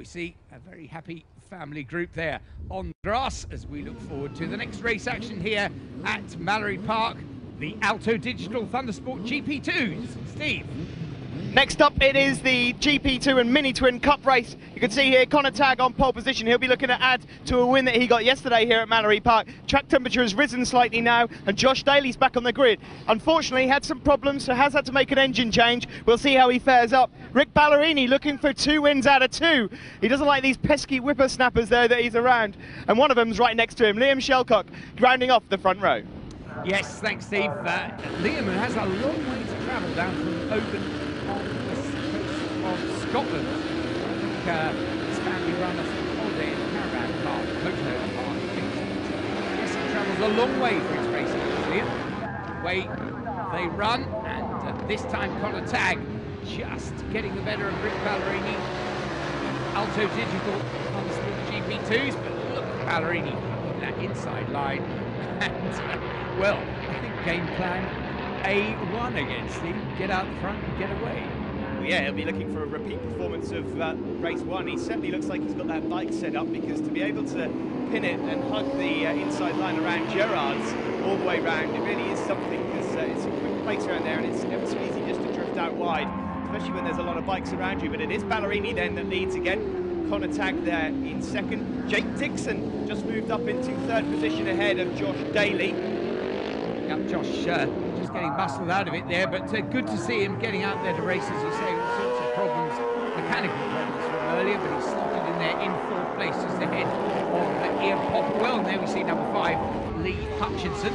we see a very happy family group there on grass as we look forward to the next race action here at Mallory Park, the Alto Digital Thundersport GP2s. Steve. Next up, it is the GP2 and MiniTwin Cup race. You can see here Connor Tagg on pole position. He'll be looking to add to a win that he got yesterday here at Mallory Park. Track temperature has risen slightly now, and Josh Daly's back on the grid. Unfortunately, he had some problems, so has had to make an engine change. We'll see how he fares up. Rick Ballerini looking for 2 wins out of 2. He doesn't like these pesky whippersnappers there that he's around, and one of them's right next to him, Liam Shelcock, rounding off the front row. Yes, thanks, Steve. Liam, who has a long way to travel down from Oban on the west coast of Scotland. I think his family run a holiday in a caravan park, motorhome park, I think. Yes, he travels a long way for his racing, Liam. Away they run, and this time Connor Tagg just getting the better of Rick Ballerini. Alto Digital on the GP2s, but look at Ballerini in that inside line. And, well, I think game plan A1 against him. Get out the front and get away. Well, yeah, he'll be looking for a repeat performance of race 1. He certainly looks like he's got that bike set up, because to be able to pin it and hug the inside line around Gerard's all the way round, it really is something, because it's a quick place around there, and it's never so easy just to drift out wide, especially when there's a lot of bikes around you. But it is Ballerini then that leads again. Connor Tagg there in second. Jake Dixon just moved up into third position ahead of Josh Daly. Yep, Josh just getting muscled out of it there, but good to see him getting out there to race, as you say, all sorts of problems, mechanical problems from earlier, but he's slotted in there in 4th place just ahead of Ian Popperwell. And there we see number 5, Lee Hutchinson.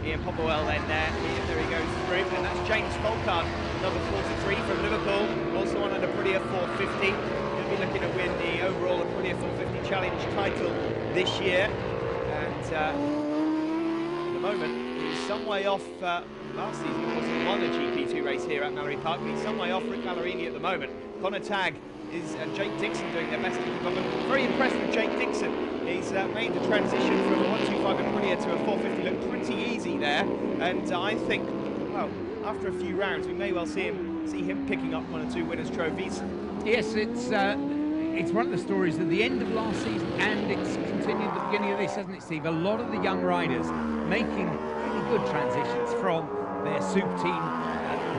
Ian Popperwell then there he goes through, and that's James Folkard, number 43 from Liverpool, also on at Aprilia 450. He'll be looking to win the overall Aprilia 450 Challenge title this year, and at the moment he's some way off. Last season he wasn't won a GP2 race here at Mallory Park, but he's some way off Rick Ballerini at the moment. Connor Tagg is Jake Dixon doing their best to keep up. I'm very impressed with Jake Dixon. He's made the transition from a 125 Aprilia to a 450 look pretty easy there, and I think, well, after a few rounds we may well see him picking up 1 or 2 winners' trophies. Yes, it's one of the stories of the end of last season, and it's continued at the beginning of this, hasn't it, Steve? A lot of the young riders making really good transitions from their super team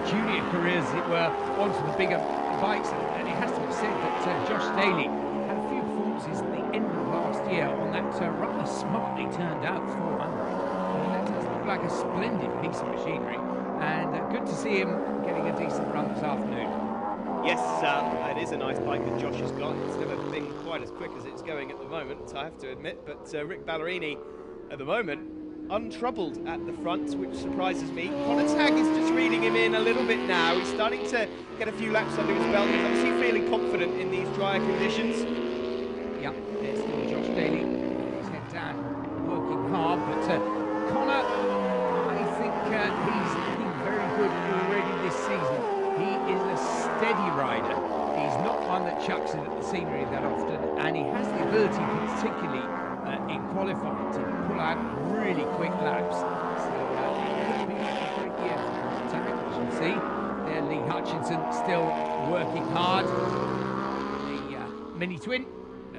junior careers, as it were, onto the bigger bikes. And it has to be said that Josh Daly had a few performances at the end of last year on that rather smartly turned out 400. That does look like a splendid piece of machinery, and good to see him getting a decent run this afternoon. Yes, it is a nice bike that Josh has got. It's never been quite as quick as it's going at the moment, I have to admit, but Rick Ballerini at the moment untroubled at the front, which surprises me. Connor Tagg is just reading him in a little bit now. He's starting to get a few laps under his belt. He's obviously feeling confident in these drier conditions. Yep, there's still Josh Daly. He's head down, working hard, but Connor, I think he's looking very good already this season. He is a steady rider. He's not one that chucks it at the scenery that often, and he has the ability, particularly in qualifying, to pull out really quick laps. So it could be a great year for Tagg, as you see. There, Lee Hutchinson still working hard. The mini-twin.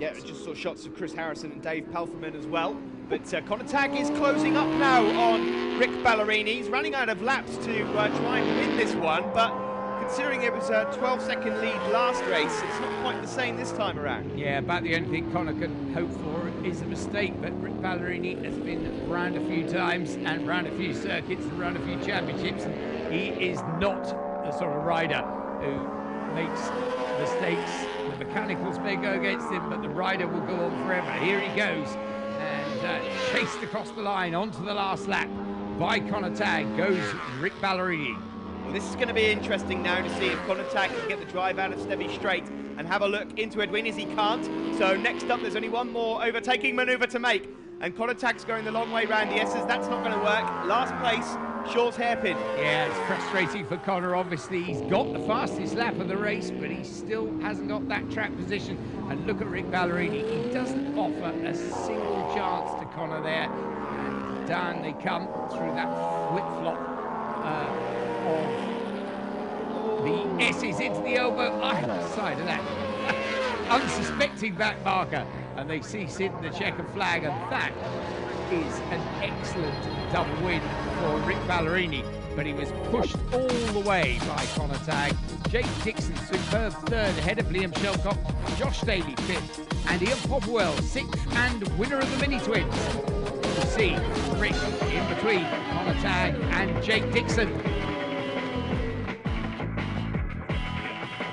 Yeah, just saw shots of Chris Harrison and Dave Palferman as well. But Connor Tagg is closing up now on Rick Ballerini. He's running out of laps to try and win this one, but considering it was a 12-second lead last race, it's not quite the same this time around. Yeah, about the only thing Connor can hope for is a mistake, but Rick Ballerini has been round a few times and round a few circuits and round a few championships, and he is not the sort of rider who makes mistakes. The mechanicals may go against him, but the rider will go on forever. Here he goes, and chased across the line onto the last lap by Connor Tagg goes Rick Ballerini. Well, this is going to be interesting now to see if Connor Tagg can get the drive out of Stevie Straight and have a look into Edwin, as he can't. So next up, there's only one more overtaking manoeuvre to make, and Connor Tagg's going the long way round. He says that's not going to work. Last place, Shaw's hairpin. Yeah, it's frustrating for Connor. Obviously, he's got the fastest lap of the race, but he still hasn't got that track position. And look at Rick Ballerini. He doesn't offer a single chance to Connor there. And down they come through that flip-flop of the S's into the elbow. Either side of that. unsuspecting back marker, and they see Sid in the checkered flag, and that is an excellent double win for Rick Ballerini, but he was pushed all the way by Connor Tagg. Jake Dixon, superb third, ahead of Liam Shelcock. Josh Daly, fifth, and Ian Popwell, sixth, and winner of the Mini-Twins. You see Rick in between Connor Tagg and Jake Dixon.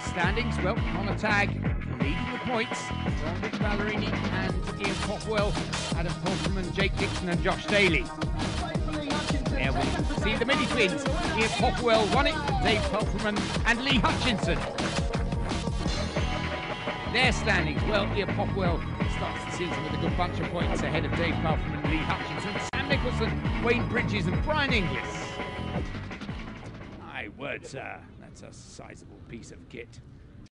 Standings, well, Connor Tagg leading the points from Rick Ballerini and Ian Popwell, Adam Polterman, Jake Dixon and Josh Daly. There we see the Mini-Twins. Ian Popwell won it from Dave Pelferman and Lee Hutchinson. Their standings, well, Ian Popwell starts the season with a good bunch of points ahead of Dave Pelferman and Lee Hutchinson, Sam Nicholson, Wayne Bridges and Brian Inglis. My word, sir, that's a sizable piece of kit.